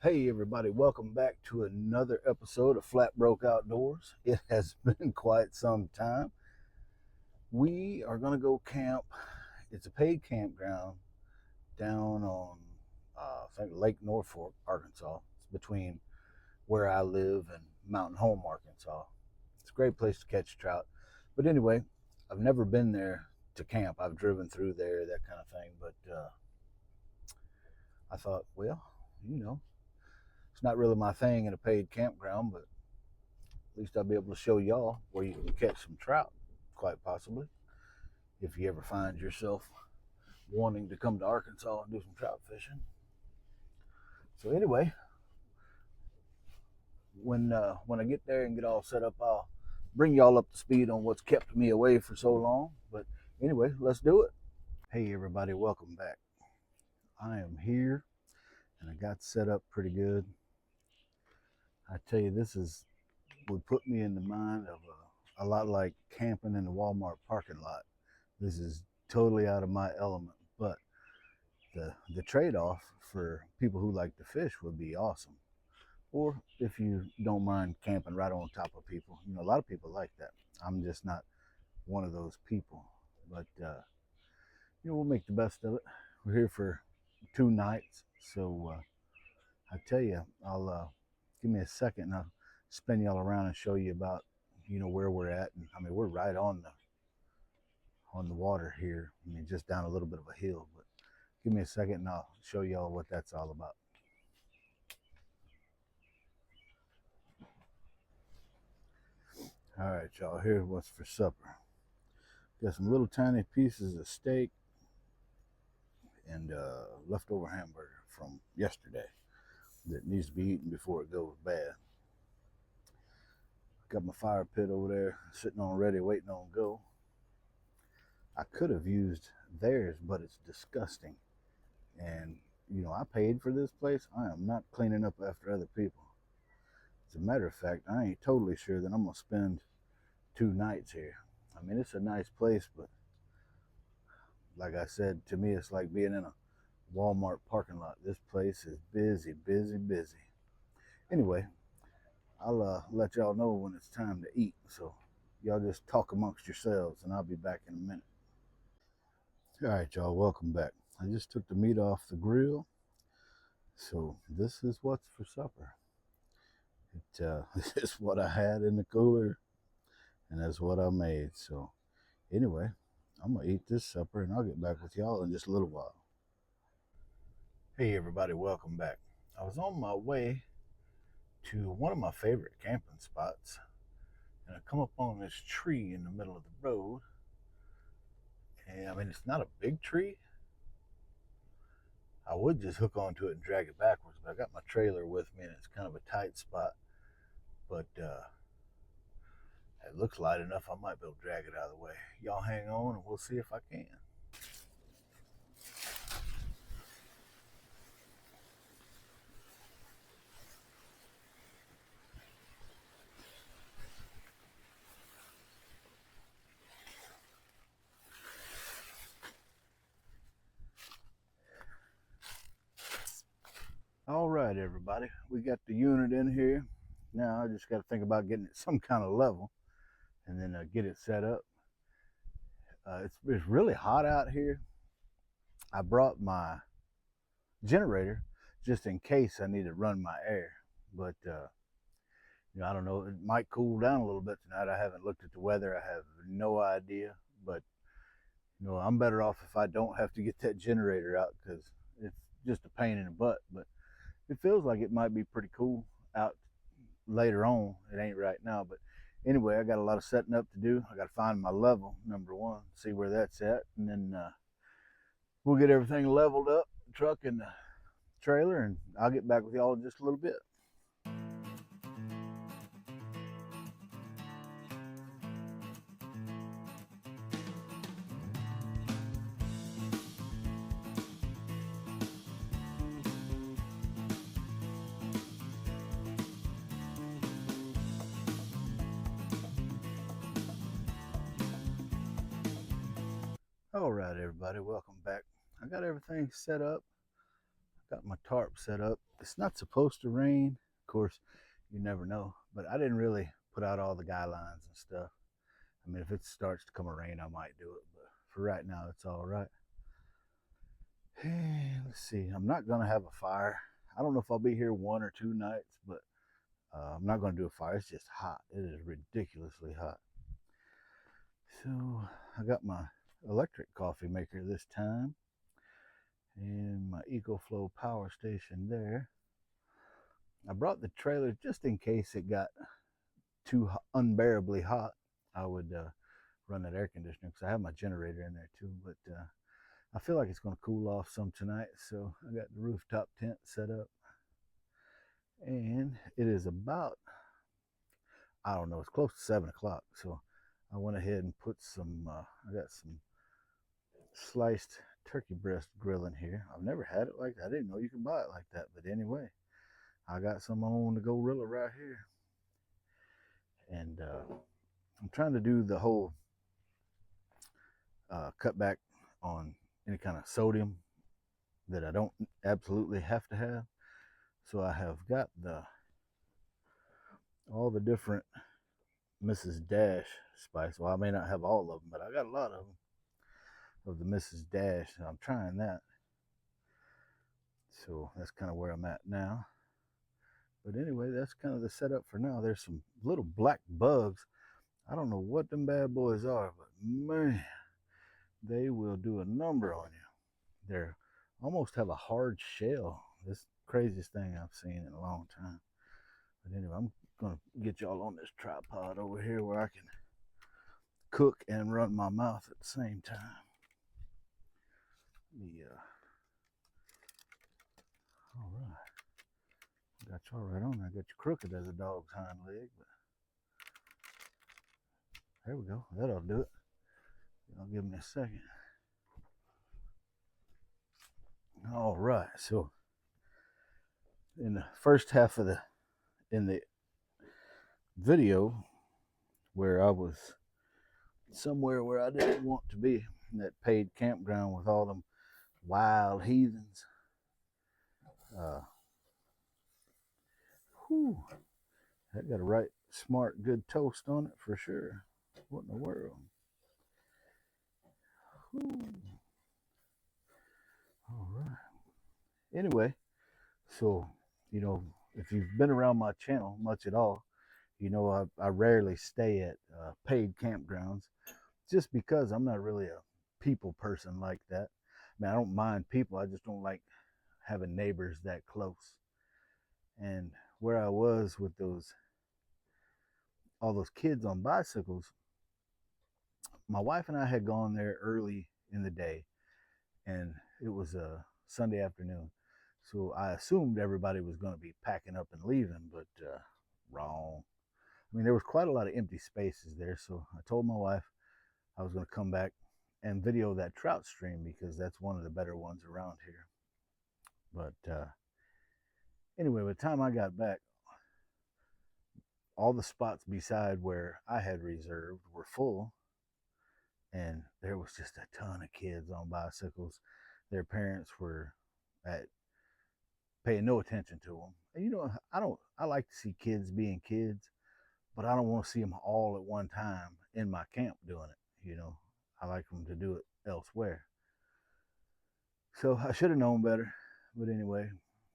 Hey everybody, welcome back to another episode of Flatbroke Outdoors. It has been quite some time. We are going to go camp. It's a paid campground down on I think Lake Norfolk, Arkansas. It's between where I live and Mountain Home, Arkansas. It's a great place to catch trout. But anyway, I've never been there to camp. I've driven through there, that kind of thing. But I thought, well, you know, it's not really my thing in a paid campground, but at least I'll be able to show y'all where you can catch some trout, quite possibly, if you ever find yourself wanting to come to Arkansas and do some trout fishing. So anyway, when I get there and get all set up, I'll bring y'all up to speed on what's kept me away for so long. But anyway, let's do it. Hey everybody, welcome back. I am here and I got set up pretty good. I tell you, this would put me in the mind of a lot like camping in the Walmart parking lot. This is totally out of my element, but the trade-off for people who like to fish would be awesome. Or if you don't mind camping right on top of people, a lot of people like that. I'm just not one of those people, but we'll make the best of it. We're here for 2 nights, so I tell you, I'll give me a second and I'll spin y'all around and show you about where we're at. And I mean, we're right on the water here. I mean, just down a little bit of a hill, but give me a second and I'll show y'all what that's all about. All right, y'all, here's what's for supper. Got some little tiny pieces of steak and leftover hamburger from yesterday that needs to be eaten before it goes bad. Got my fire pit over there sitting on ready, waiting on go. I could have used theirs, but it's disgusting. And, I paid for this place. I am not cleaning up after other people. As a matter of fact, I ain't totally sure that I'm going to spend 2 nights here. I mean, it's a nice place, but like I said, to me, it's like being in a Walmart parking lot. This place is busy, busy, busy. Anyway, I'll let y'all know when it's time to eat. So y'all just talk amongst yourselves and I'll be back in a minute. All right, y'all, welcome back. I just took the meat off the grill. So this is what's for supper. This is what I had in the cooler and that's what I made. So anyway, I'm gonna eat this supper and I'll get back with y'all in just a little while. Hey everybody, welcome back. I was on my way to one of my favorite camping spots and I come up on this tree in the middle of the road. And I mean, it's not a big tree. I would just hook onto it and drag it backwards, but I got my trailer with me and it's kind of a tight spot. But it looks light enough I might be able to drag it out of the way. Y'all hang on and we'll see if I can. All right, everybody, we got the unit in here. Now I just got to think about getting it some kind of level and then get it set up. It's really hot out here. I brought my generator just in case I need to run my air, but I don't know, it might cool down a little bit tonight. I haven't looked at the weather. I have no idea, but I'm better off if I don't have to get that generator out because it's just a pain in the butt. But it feels like it might be pretty cool out later on. It ain't right now, but anyway, I got a lot of setting up to do. I got to find my level, number one, see where that's at, and then we'll get everything leveled up, the truck and the trailer, and I'll get back with y'all in just a little bit. All right, everybody, welcome back. I got everything set up. Got my tarp set up. It's not supposed to rain. Of course, you never know. But I didn't really put out all the guidelines and stuff. I mean, if it starts to come a rain, I might do it. But for right now, it's all right. Hey, let's see. I'm not going to have a fire. I don't know if I'll be here 1 or 2 nights, but I'm not going to do a fire. It's just hot. It is ridiculously hot. So I got my electric coffee maker this time and my EcoFlow power station there. I brought the trailer just in case it got too unbearably hot. I would run that air conditioner because I have my generator in there too. But I feel like it's going to cool off some tonight, so I got the rooftop tent set up. And it is about, I don't know, it's close to 7 o'clock. So I went ahead and put some, I got some sliced turkey breast grill in here. I've never had it like that. I didn't know you could buy it like that. But anyway, I got some on the gorilla right here. And I'm trying to do the whole cut back on any kind of sodium that I don't absolutely have to have. So I have got all the different Mrs. Dash spice. Well, I may not have all of them, but I got a lot of them of the Mrs. Dash, and I'm trying that. So that's kind of where I'm at now. But anyway, that's kind of the setup for now. There's some little black bugs. I don't know what them bad boys are, but man, they will do a number on you. They're almost have a hard shell. This craziest thing I've seen in a long time. But anyway, I'm gonna get y'all on this tripod over here where I can cook and run my mouth at the same time. All right. Got y'all right on there. Got you crooked as a dog's hind leg, but there we go. That'll do it. Y'all give me a second. All right. So in the first half of the video where I was somewhere where I didn't want to be, in that paid campground with all them wild heathens. Whew, that got a right smart, good toast on it for sure. What in the world? Whew. All right. Anyway, so, if you've been around my channel much at all, I rarely stay at paid campgrounds just because I'm not really a people person like that. I mean, I don't mind people. I just don't like having neighbors that close. And where I was with all those kids on bicycles, my wife and I had gone there early in the day, and it was a Sunday afternoon. So I assumed everybody was going to be packing up and leaving, but wrong. I mean, there was quite a lot of empty spaces there. So I told my wife I was going to come back and video that trout stream because that's one of the better ones around here. But anyway, by the time I got back, all the spots beside where I had reserved were full, and there was just a ton of kids on bicycles. Their parents were paying no attention to them. And I like to see kids being kids, but I don't want to see them all at one time in my camp doing it. I like them to do it elsewhere. So I should have known better. But anyway,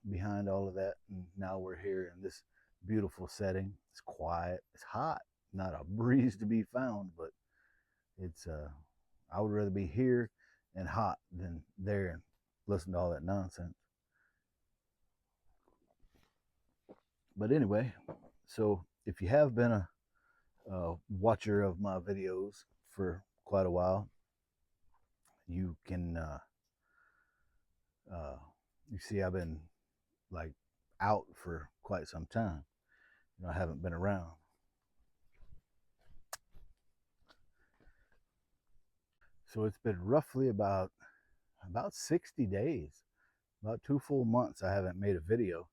behind all of that, and now we're here in this beautiful setting. It's quiet. It's hot. Not a breeze to be found, but it's I would rather be here and hot than there and listen to all that nonsense. But anyway, so if you have been a watcher of my videos for quite a while, you can you see I've been like out for quite some time. I haven't been around. So it's been roughly about 60 days, about 2 full months I haven't made a video.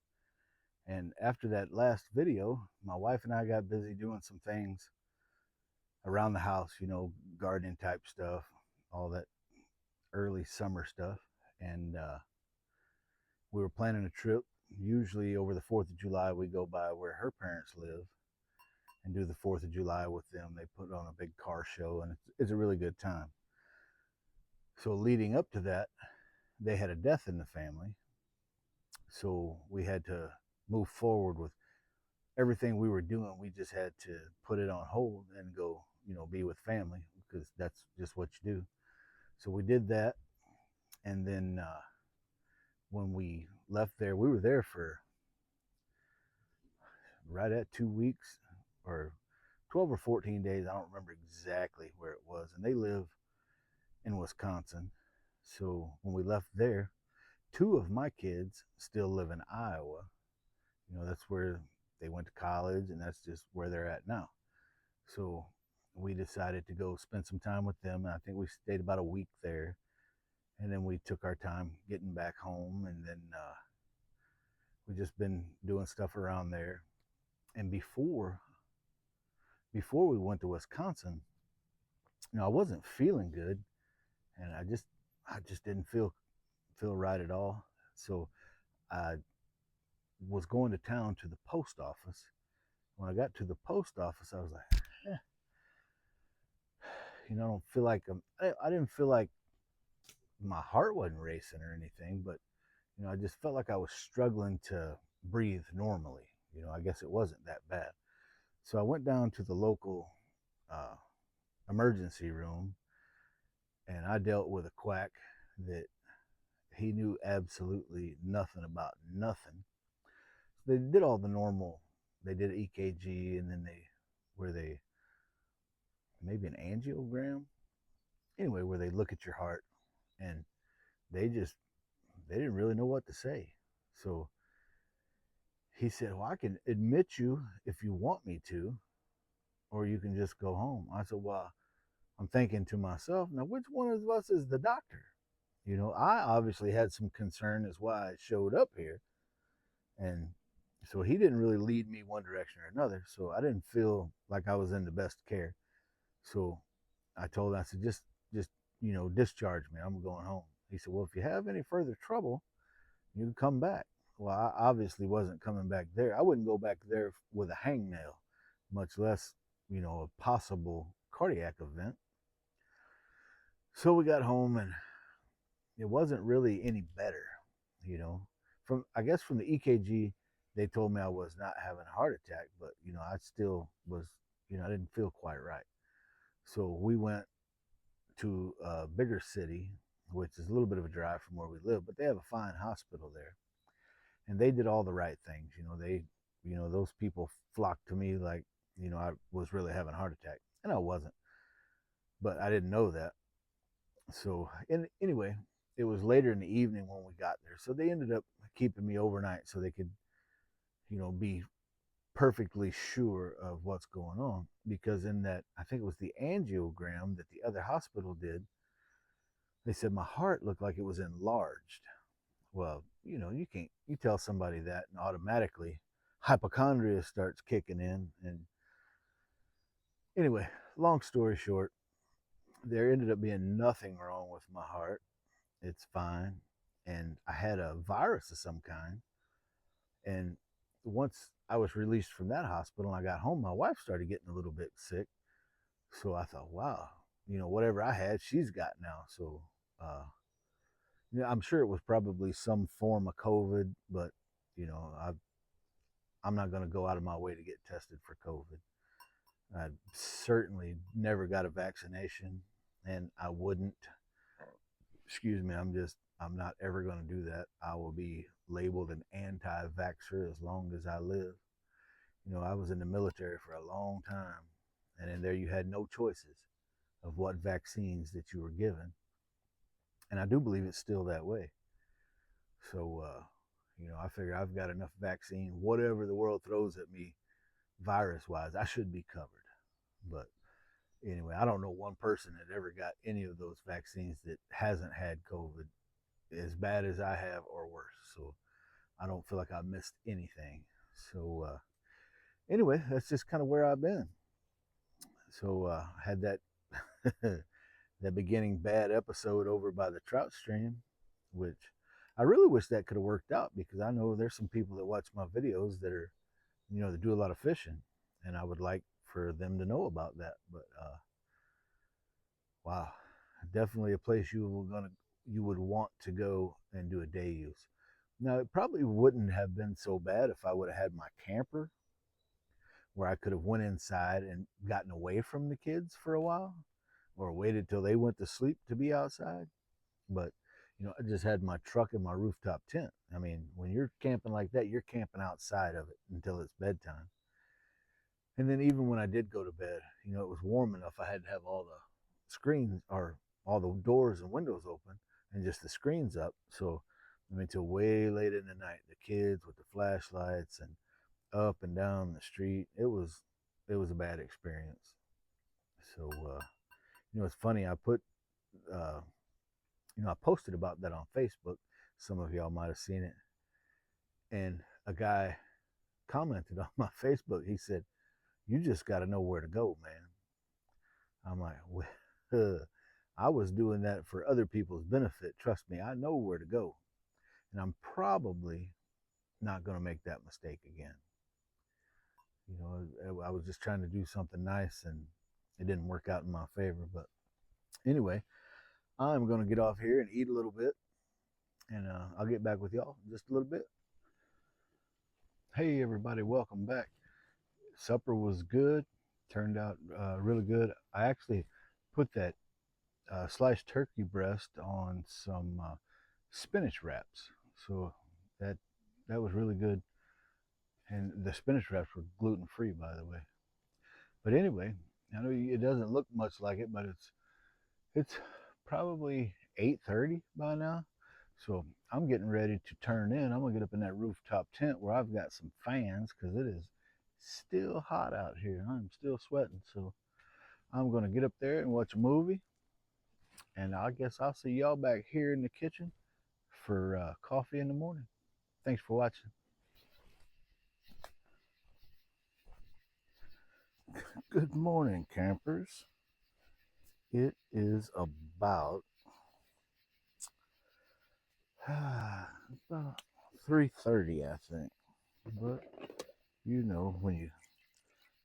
And after that last video, my wife and I got busy doing some things around the house, gardening type stuff, all that early summer stuff. And We were planning a trip. Usually over the 4th of July, we go by where her parents live and do the 4th of July with them. They put on a big car show, and it's a really good time. So leading up to that, they had a death in the family. So we had to move forward with everything we were doing. We just had to put it on hold and go, be with family because that's just what you do. So we did that. And then when we left there, we were there for right at 2 weeks or 12 or 14 days. I don't remember exactly where it was. And they live in Wisconsin. So when we left there, two of my kids still live in Iowa. That's where they went to college, and that's just where they're at now. So we decided to go spend some time with them. And I think we stayed about a week there. And then we took our time getting back home. And then we just been doing stuff around there. And before we went to Wisconsin, I wasn't feeling good, and I just didn't feel right at all. So I was going to town to the post office. When I got to the post office, I was like, I don't feel like I didn't feel like my heart wasn't racing or anything, but I just felt like I was struggling to breathe normally. I guess it wasn't that bad. So I went down to the local uh, emergency room, and I dealt with a quack that he knew absolutely nothing about nothing. They did all the normal. They did EKG, and then they maybe an angiogram. Anyway, where they look at your heart, and they didn't really know what to say. So he said, "Well, I can admit you if you want me to, or you can just go home." I said, "Well," I'm thinking to myself, now which one of us is the doctor? I obviously had some concern as why I showed up here. And so he didn't really lead me one direction or another. So I didn't feel like I was in the best care. So I told him, I said, just, discharge me. I'm going home. He said, well, if you have any further trouble, you can come back. Well, I obviously wasn't coming back there. I wouldn't go back there with a hangnail, much less, a possible cardiac event. So we got home, and it wasn't really any better, you know. I guess from the EKG, they told me I was not having a heart attack, but I still was, I didn't feel quite right. So we went to a bigger city, which is a little bit of a drive from where we live, but they have a fine hospital there, and they did all the right things. Those people flocked to me like, I was really having a heart attack, and I wasn't, but I didn't know that. So, anyway, it was later in the evening when we got there. So they ended up keeping me overnight so they could, be perfectly sure of what's going on. Because in that, I think it was the angiogram that the other hospital did, they said my heart looked like it was enlarged. Well, you tell somebody that, and automatically hypochondria starts kicking in. And anyway, long story short, there ended up being nothing wrong with my heart. It's fine. And I had a virus of some kind. And once I was released from that hospital and I got home, my wife started getting a little bit sick. So I thought, wow, whatever I had, she's got now. So, I'm sure it was probably some form of COVID, but, you know, I, I'm not going to go out of my way to get tested for COVID. I certainly never got a vaccination, and I wouldn't. Excuse me, I'm not ever going to do that. I will be labeled an anti-vaxxer as long as I live. I was in the military for a long time, and in there you had no choices of what vaccines that you were given. And I do believe it's still that way. So, I figure I've got enough vaccine, whatever the world throws at me, virus wise, I should be covered. But anyway, I don't know one person that ever got any of those vaccines that hasn't had COVID as bad as I have or worse. So I don't feel like I missed anything. So anyway, that's just kind of where I've been. So I had that that beginning bad episode over by the trout stream, which I really wish that could have worked out, because I know there's some people that watch my videos that are, that do a lot of fishing, and I would like for them to know about that. But wow, definitely a place you would want to go and do a day use. Now, it probably wouldn't have been so bad if I would have had my camper where I could have went inside and gotten away from the kids for a while, or waited till they went to sleep to be outside. But I just had my truck and my rooftop tent. I mean, when you're camping like that, you're camping outside of it until it's bedtime. And then even when I did go to bed, it was warm enough. I had to have all the screens, or all the doors and windows open, and just the screens up. So I mean, till way late in the night, the kids with the flashlights and up and down the street. It was a bad experience. So it's funny. Uh, I posted about that on Facebook. Some of y'all might have seen it, and a guy commented on my Facebook. He said, "You just got to know where to go, man." I'm like, well, I was doing that for other people's benefit. Trust me, I know where to go, and I'm probably not going to make that mistake again. I was just trying to do something nice, and it didn't work out in my favor. But anyway, I'm going to get off here and eat a little bit, and I'll get back with y'all in just a little bit. Hey, everybody, welcome back. Supper was good, turned out really good. I actually put that sliced turkey breast on some spinach wraps, so that was really good. And the spinach wraps were gluten free, by the way. But anyway, I know it doesn't look much like it, but it's probably 8:30 by now. So I'm getting ready to turn in. I'm gonna get up in that rooftop tent where I've got some fans, because it is still hot out here. I'm still sweating. So I'm gonna get up there and watch a movie, and I guess I'll see y'all back here in the kitchen for coffee in the morning. Thanks for watching. Good morning, campers. It is about 3:30, I think. But when you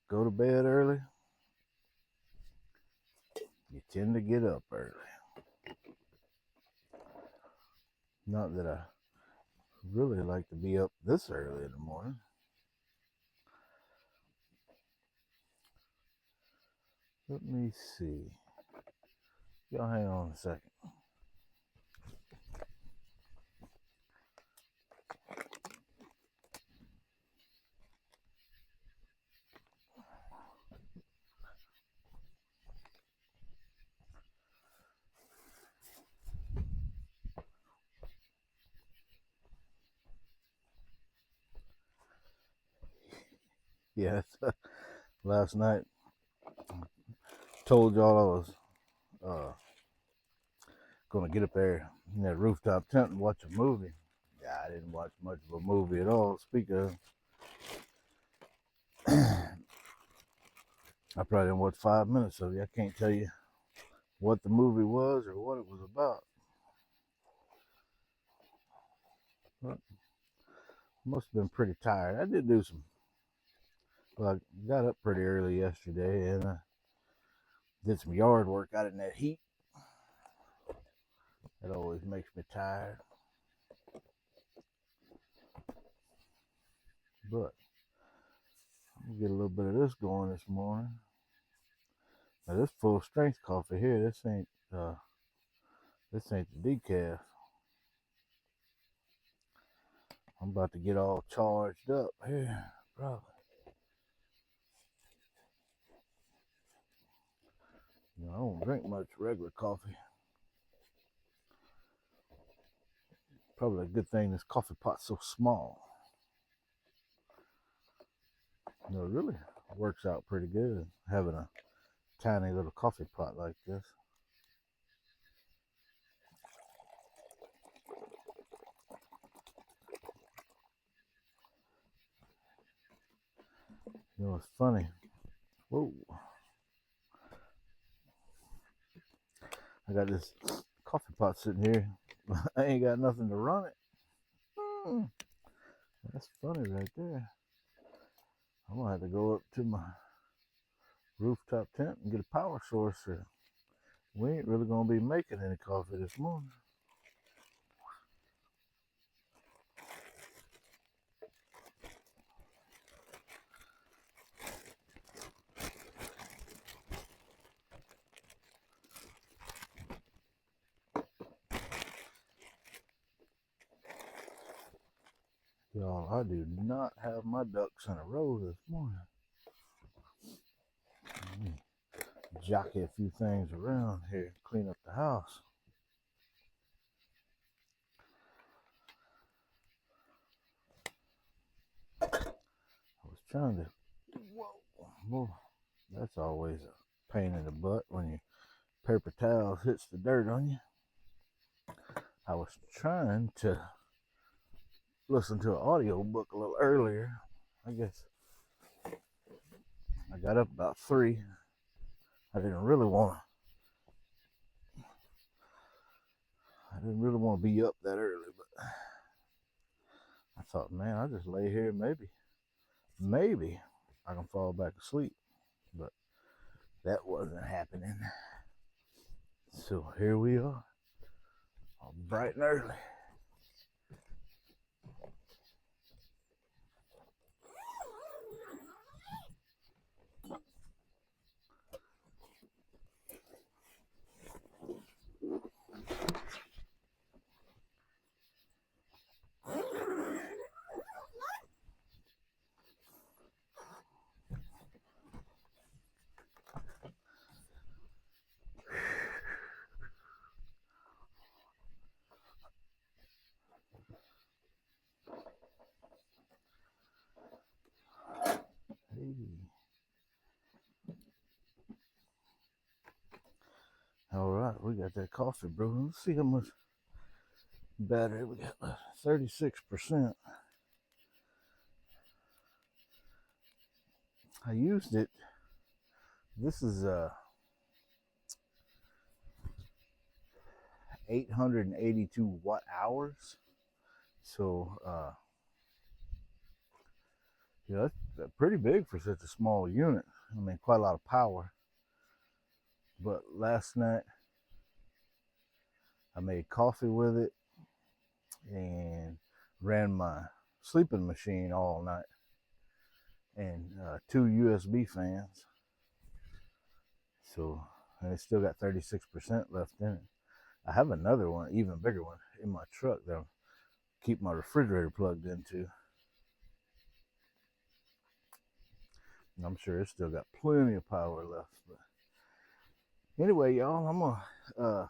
go to bed early, you tend to get up early. Not that I really like to be up this early in the morning. Let me see. Y'all hang on a second. Yeah, last night told y'all I was gonna get up there in that rooftop tent and watch a movie. Yeah, I didn't watch much of a movie at all. Speak of, I probably didn't watch 5 minutes of it. I can't tell you what the movie was or what it was about. But must have been pretty tired. I did do some. Well, I got up pretty early yesterday and did some yard work out in that heat. It always makes me tired. But I'm gonna get a little bit of this going this morning. Now this full strength coffee here, this ain't the decaf. I'm about to get all charged up here, probably. I don't drink much regular coffee. Probably a good thing this coffee pot's so small. It really works out pretty good having a tiny little coffee pot like this. It's funny. Whoa. I got this coffee pot sitting here. I ain't got nothing to run it. That's funny right there. I'm gonna have to go up to my rooftop tent and get a power source here. We ain't really gonna be making any coffee this morning. Y'all, I do not have my ducks in a row this morning. Let me jockey a few things around here, clean up the house. I was trying to, whoa, that's always a pain in the butt when your paper towel hits the dirt on you. I was trying to listen to an audio book a little earlier. I guess I got up about 3. I didn't really want to be up that early, but I thought, man, I'll just lay here. Maybe I can fall back asleep, but that wasn't happening. So here we are, all bright and early. All right, we got that coffee brewing. Let's see how much battery we got left. 36%. I used it. This is 882 watt hours. So yeah, that's pretty big for such a small unit. I mean, quite a lot of power. But last night I made coffee with it and ran my sleeping machine all night and 2 USB fans. So, and it's still got 36% left in it. I have another one, even bigger one, in my truck that I'll keep my refrigerator plugged into. And I'm sure it's still got plenty of power left. But anyway, y'all, I'm gonna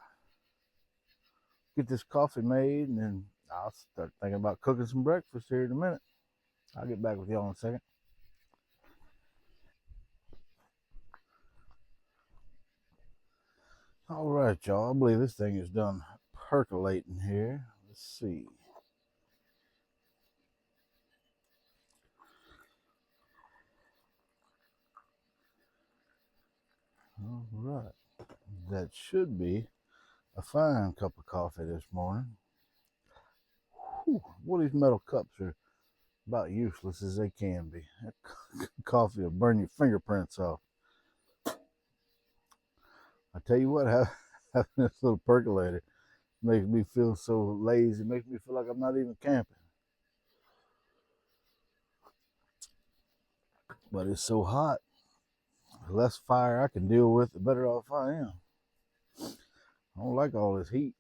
get this coffee made, and then I'll start thinking about cooking some breakfast here in a minute. I'll get back with y'all in a second. All right, y'all. I believe this thing is done percolating here. Let's see. All right. That should be a fine cup of coffee this morning. Whew, well, these metal cups are about useless as they can be. That coffee will burn your fingerprints off. I tell you what, having this little percolator makes me feel so lazy. It makes me feel like I'm not even camping. But it's so hot. The less fire I can deal with, the better off I am. I don't like all this heat.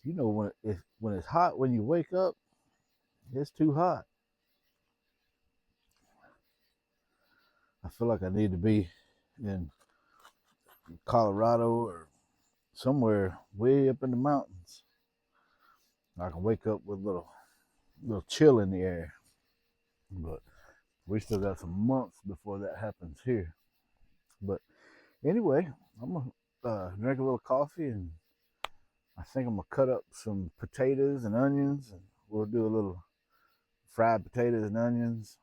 You know, when it's hot when you wake up, it's too hot. I feel like I need to be in Colorado or somewhere way up in the mountains. I can wake up with a little chill in the air. But we still got some months before that happens here. But anyway, I'm gonna drink a little coffee, and I think I'm gonna cut up some potatoes and onions, and we'll do a little fried potatoes and onions.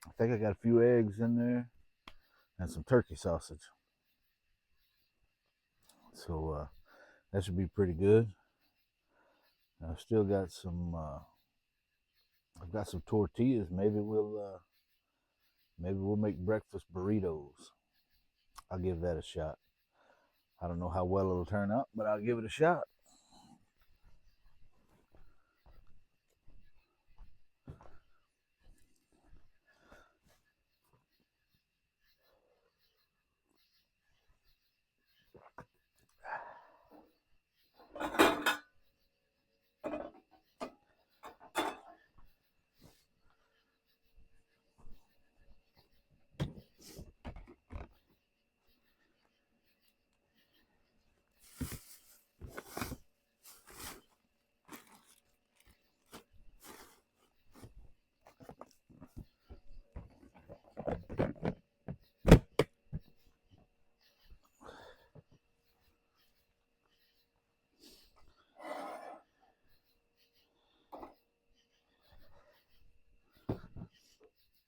I think I got a few eggs in there and some turkey sausage. So that should be pretty good. I've still got some. I've got some tortillas. Maybe we'll make breakfast burritos. I'll give that a shot. I don't know how well it'll turn out, but I'll give it a shot.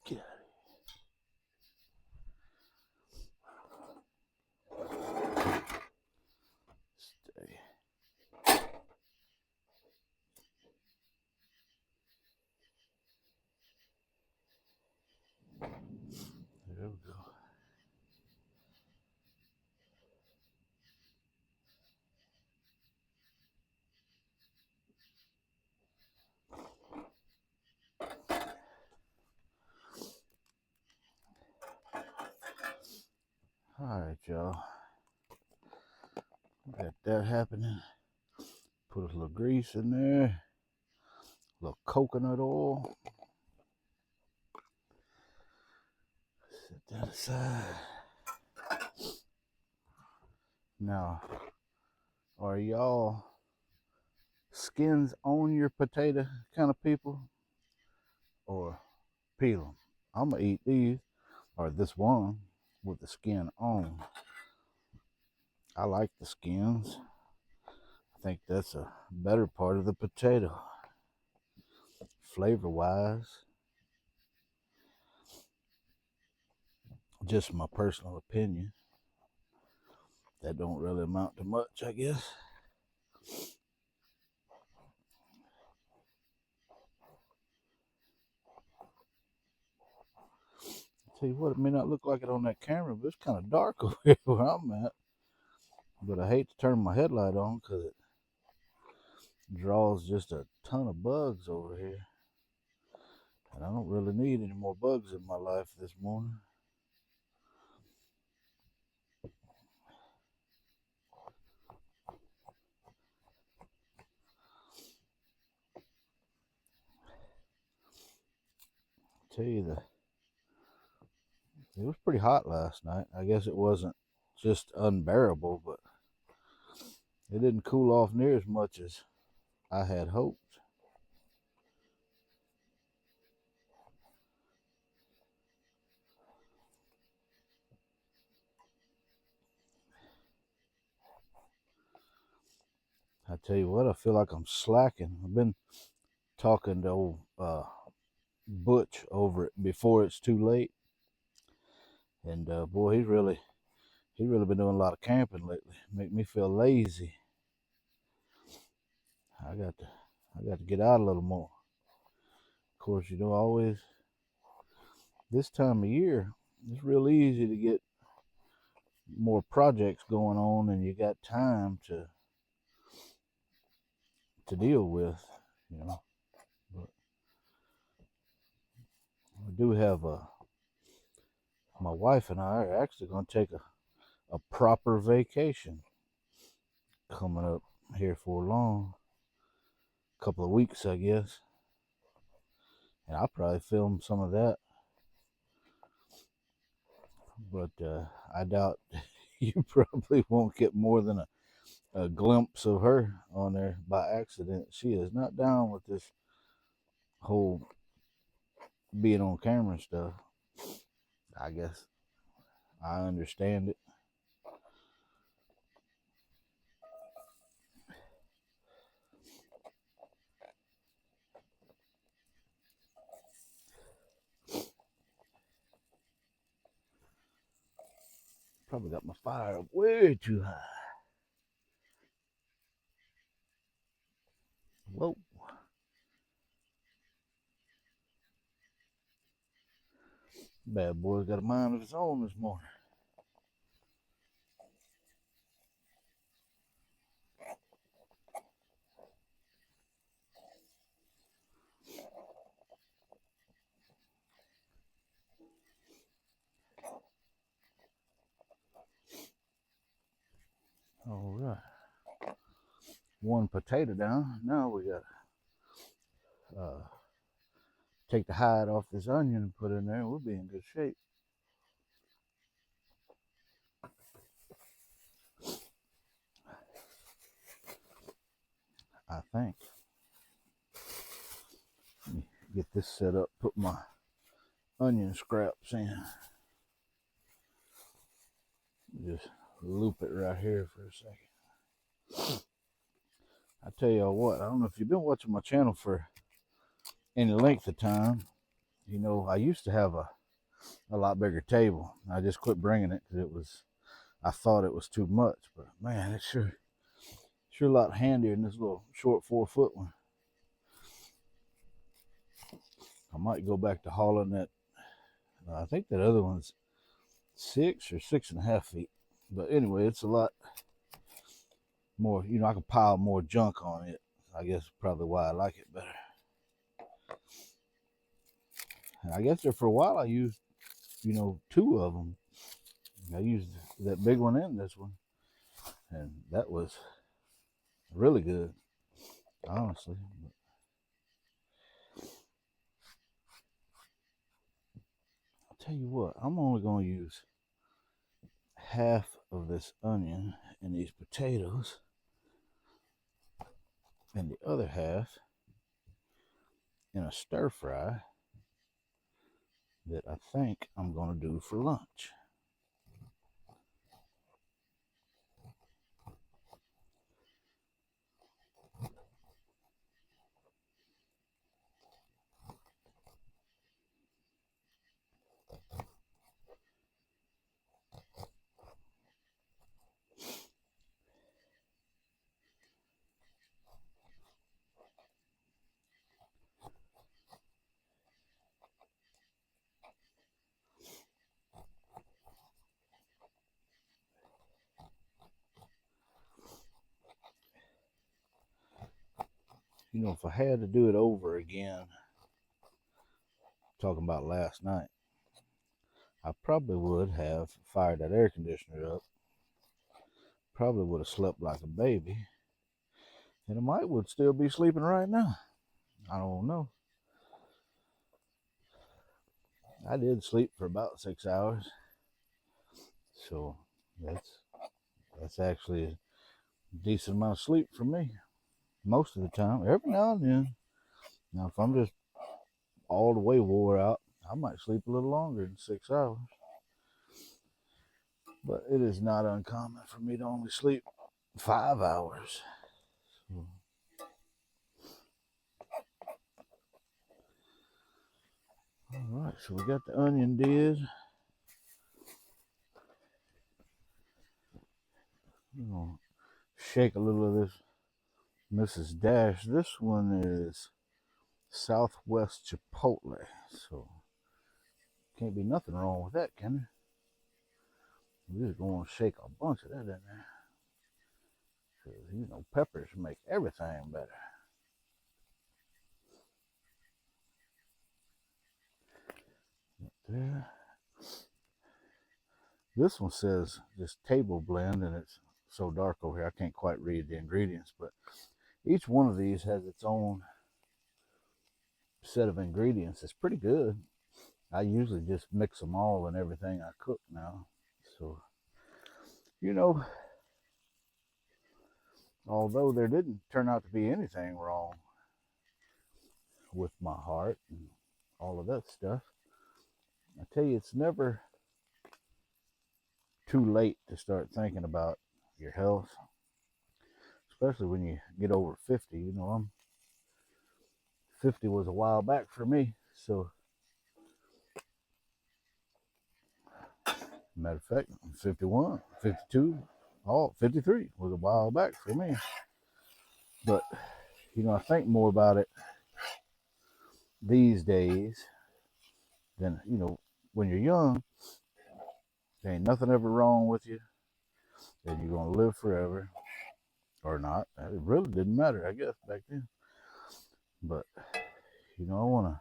Get out Stay. There we go. All right, y'all. Got that happening. Put a little grease in there. A little coconut oil. Set that aside. Now, are y'all skins on your potato kind of people, or peel them? I'm gonna eat these, or this one with the skin on. I like the skins. I think that's a better part of the potato, flavor wise. Just my personal opinion. That don't really amount to much, I guess. Tell you what, it may not look like it on that camera, but it's kind of dark over here where I'm at. But I hate to turn my headlight on because it draws just a ton of bugs over here. And I don't really need any more bugs in my life this morning. Tell you it was pretty hot last night. I guess it wasn't just unbearable, but it didn't cool off near as much as I had hoped. I tell you what, I feel like I'm slacking. I've been talking to old Butch over it before it's too late, and boy, he's really been doing a lot of camping lately. Make me feel lazy. I got to get out a little more. Of course, always this time of year, it's real easy to get more projects going on, and you got time to deal with, But I do have my wife and I are actually going to take a proper vacation coming up here for long, couple of weeks, I guess. And I'll probably film some of that, but I doubt you probably won't get more than a glimpse of her on there by accident. She is not down with this whole being on camera stuff. I guess I understand it. Probably got my fire up way too high. Whoa. Bad boy's got a mind of his own this morning. All right. One potato down. Now we got to take the hide off this onion and put it in there, and we'll be in good shape. I think. Let me get this set up, put my onion scraps in. Just loop it right here for a second. I tell y'all what, I don't know if you've been watching my channel for any length of time. You know, I used to have a lot bigger table. I just quit bringing it because I thought it was too much. But man, it's sure a lot handier than this little short 4-foot one. I might go back to hauling that. I think that other one's 6 or 6.5 feet. But anyway, it's a lot more, you know, I can pile more junk on it. I guess probably why I like it better. And I guess there for a while I used, you know, 2 of them. I used that big one and this one. And that was really good, honestly. I'll tell you what, I'm only going to use half of this onion and these potatoes, and the other half in a stir fry that I think I'm going to do for lunch. You know, if I had to do it over again, talking about last night, I probably would have fired that air conditioner up. Probably would have slept like a baby. And I might would still be sleeping right now. I don't know. I did sleep for about 6 hours. So that's actually a decent amount of sleep for me. Most of the time. Every now and then. Now if I'm just all the way wore out, I might sleep a little longer than 6 hours. But it is not uncommon for me to only sleep 5 hours. So, all right, so we got the onion did. We're gonna shake a little of this Mrs. Dash. This one is Southwest Chipotle, so can't be nothing wrong with that, can there? We're just gonna shake a bunch of that in there, because you know peppers make everything better. There. This one says just table blend, and it's so dark over here I can't quite read the ingredients, but each one of these has its own set of ingredients. It's pretty good. I usually just mix them all in everything I cook now. So, you know, although there didn't turn out to be anything wrong with my heart and all of that stuff, I tell you, it's never too late to start thinking about your health, especially when you get over 50. You know, 50 was a while back for me. So, matter of fact, I'm 51, 52, 53 was a while back for me. But I think more about it these days than, when you're young, there ain't nothing ever wrong with you, and you're going to live forever or not. It really didn't matter, I guess, back then. But, I want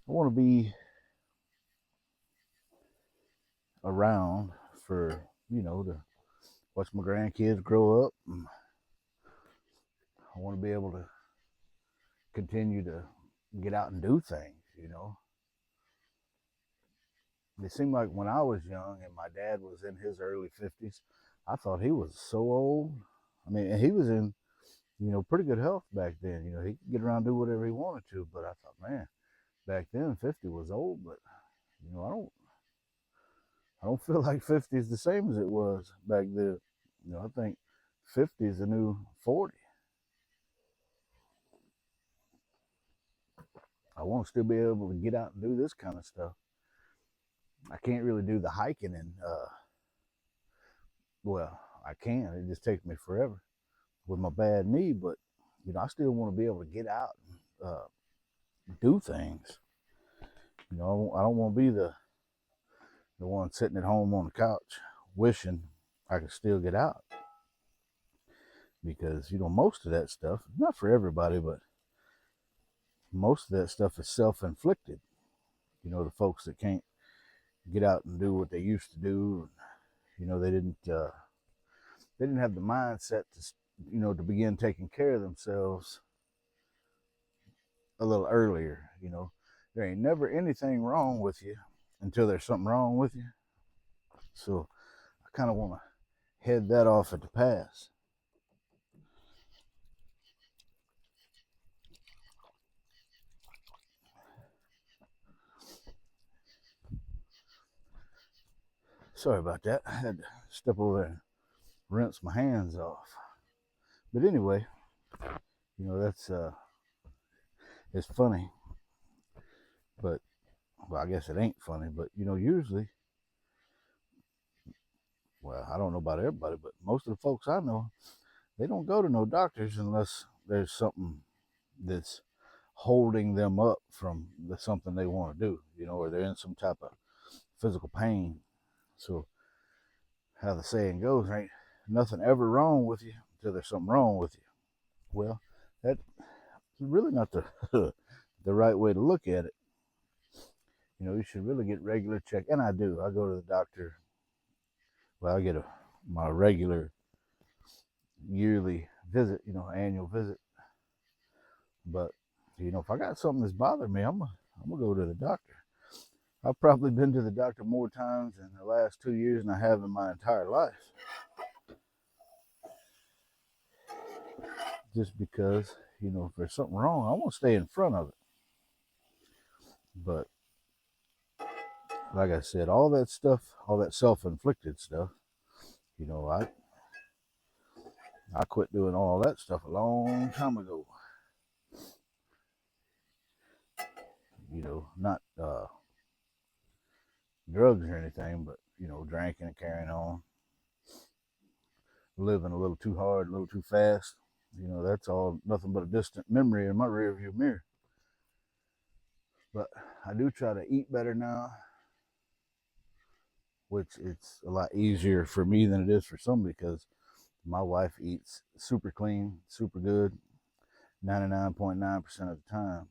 to be around for, to watch my grandkids grow up. And I want to be able to continue to get out and do things, It seemed like when I was young and my dad was in his early 50s, I thought he was so old. I mean, he was in, pretty good health back then. He could get around and do whatever he wanted to. But I thought, man, back then 50 was old. But, I don't feel like 50 is the same as it was back then. I think 50 is the new 40. I want to still be able to get out and do this kind of stuff. I can't really do the hiking and, well, I can. It just takes me forever with my bad knee, but, I still want to be able to get out and do things. I don't want to be the one sitting at home on the couch wishing I could still get out. Because, most of that stuff, not for everybody, but most of that stuff is self-inflicted. The folks that can't get out and do what they used to do, they didn't have the mindset to, to begin taking care of themselves a little earlier. There ain't never anything wrong with you until there's something wrong with you. So I kind of want to head that off at the pass. Sorry about that. I had to step over there and rinse my hands off. But anyway, that's it's funny. But, well, I guess it ain't funny, but usually, well, I don't know about everybody, but most of the folks I know, they don't go to no doctors unless there's something that's holding them up from something they want to do, or they're in some type of physical pain. So how the saying goes, ain't nothing ever wrong with you until there's something wrong with you. Well, that's really not the the right way to look at it. You should really get regular check, and I do. I go to the doctor. Well, I get my regular yearly visit, annual visit. But if I got something that's bothering me, I'm gonna go to the doctor. I've probably been to the doctor more times in the last 2 years than I have in my entire life. Just because, if there's something wrong, I want to stay in front of it. But like I said, all that stuff, all that self-inflicted stuff, I quit doing all that stuff a long time ago. Not drugs or anything, but drinking and carrying on, living a little too hard, a little too fast. That's all nothing but a distant memory in my rearview mirror. But I do try to eat better now, which it's a lot easier for me than it is for some, because my wife eats super clean, super good, 99.9% of the time,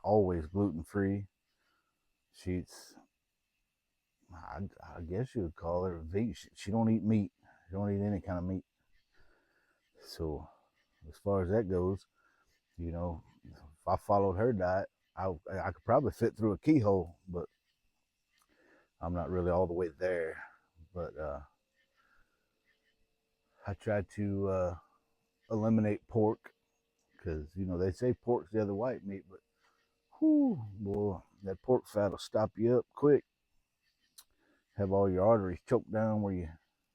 always gluten-free. She eats, I guess you would call her vegan. She don't eat meat. She don't eat any kind of meat. So as far as that goes, if I followed her diet, I could probably fit through a keyhole, but I'm not really all the way there. But I try to eliminate pork, because they say pork's the other white meat, but whew, boy, that pork fat will stop you up quick. Have all your arteries choked down where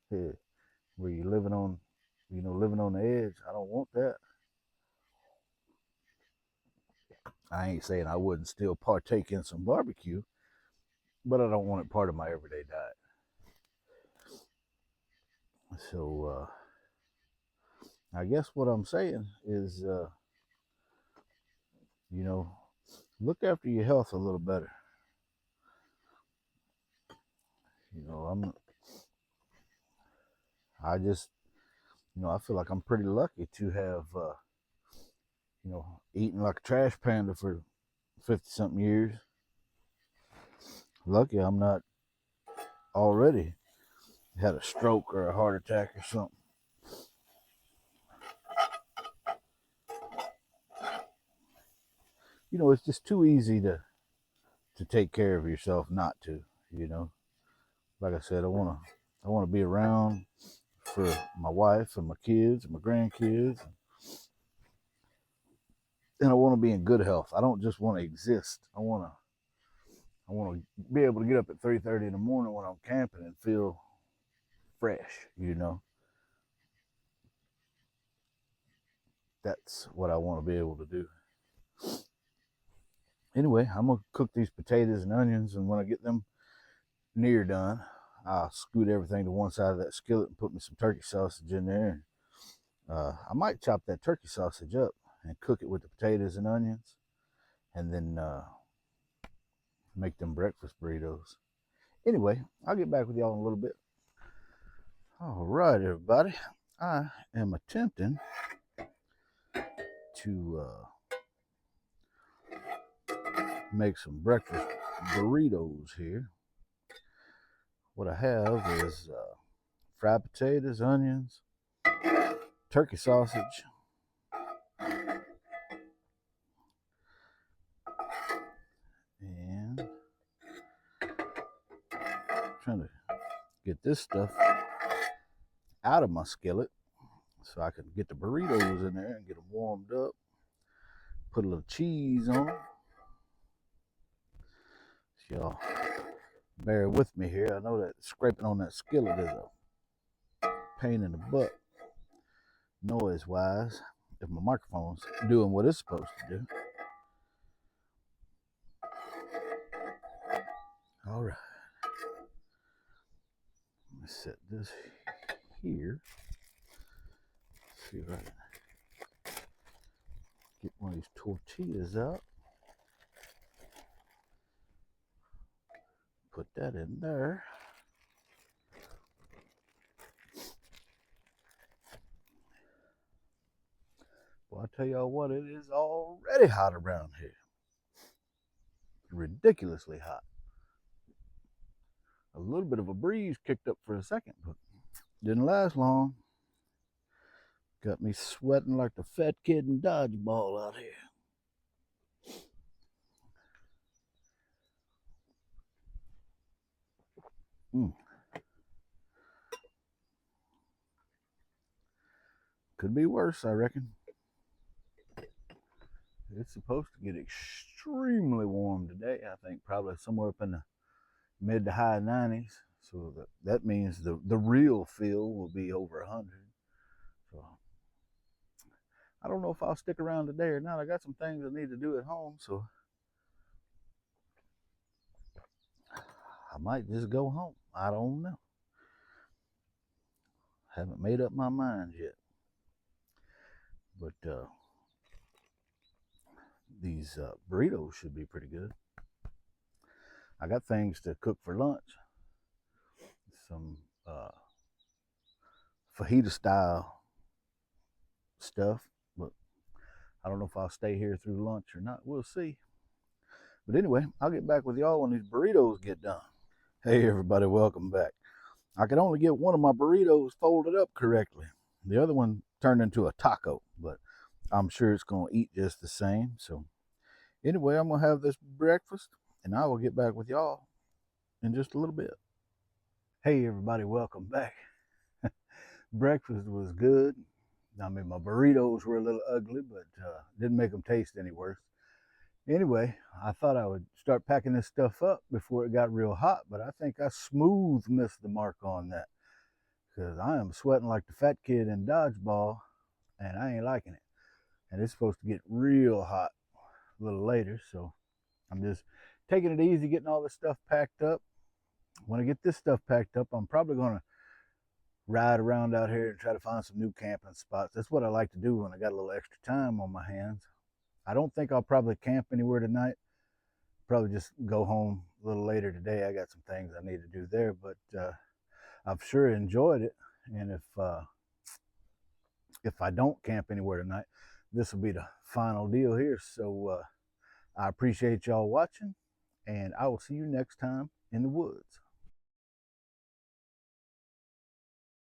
you're living on, living on the edge. I don't want that. I ain't saying I wouldn't still partake in some barbecue, but I don't want it part of my everyday diet. So I guess what I'm saying is, you know, look after your health a little better. You know, I just, I feel like I'm pretty lucky to have, eaten like a trash panda for 50 something years. Lucky I'm not already had a stroke or a heart attack or something. It's just too easy to take care of yourself not to, like I said, I want to be around for my wife and my kids and my grandkids, and I want to be in good health. I don't just want to exist. I want to be able to get up at 3:30 in the morning when I'm camping and feel fresh. That's what I want to be able to do. Anyway, I'm gonna cook these potatoes and onions, and when I get them near done, I'll scoot everything to one side of that skillet and put me some turkey sausage in there. I might chop that turkey sausage up and cook it with the potatoes and onions, and then make them breakfast burritos. Anyway, I'll get back with y'all in a little bit. All right, everybody. I am attempting to make some breakfast burritos here. What I have is fried potatoes, onions, turkey sausage, and trying to get this stuff out of my skillet so I can get the burritos in there and get them warmed up. Put a little cheese on them. So y'all bear with me here. I know that scraping on that skillet is a pain in the butt noise wise if my microphone's doing what it's supposed to do. All right. Let me set this here. Let's see if I can get one of these tortillas out. Put that in there. Well, I tell y'all what, it is already hot around here. Ridiculously hot. A little bit of a breeze kicked up for a second, but didn't last long. Got me sweating like the fat kid in dodgeball out here. Could be worse, I reckon. It's supposed to get extremely warm today. I think probably somewhere up in the mid to high 90s. So that means the real feel will be over 100. So I don't know if I'll stick around today or not. I got some things I need to do at home, so I might just go home. I don't know. Haven't made up my mind yet. But these burritos should be pretty good. I got things to cook for lunch. Some fajita style stuff, but I don't know if I'll stay here through lunch or not. We'll see. But anyway, I'll get back with y'all when these burritos get done. Hey everybody, welcome back. I could only get one of my burritos folded up correctly. The other one turned into a taco, but I'm sure it's going to eat just the same. So anyway, I'm going to have this breakfast, and I will get back with y'all in just a little bit. Hey everybody, welcome back. Breakfast was good. I mean, my burritos were a little ugly, but didn't make them taste any worse. Anyway, I thought I would start packing this stuff up before it got real hot, but I think I smooth missed the mark on that, because I am sweating like the fat kid in dodgeball, and I ain't liking it. And it's supposed to get real hot a little later, so I'm just taking it easy, getting all this stuff packed up. When I get this stuff packed up, I'm probably going to ride around out here and try to find some new camping spots. That's what I like to do when I got a little extra time on my hands. I don't think I'll probably camp anywhere tonight. Probably just go home a little later today. I got some things I need to do there, but I've sure enjoyed it. And if I don't camp anywhere tonight, this will be the final deal here. So I appreciate y'all watching, and I will see you next time in the woods.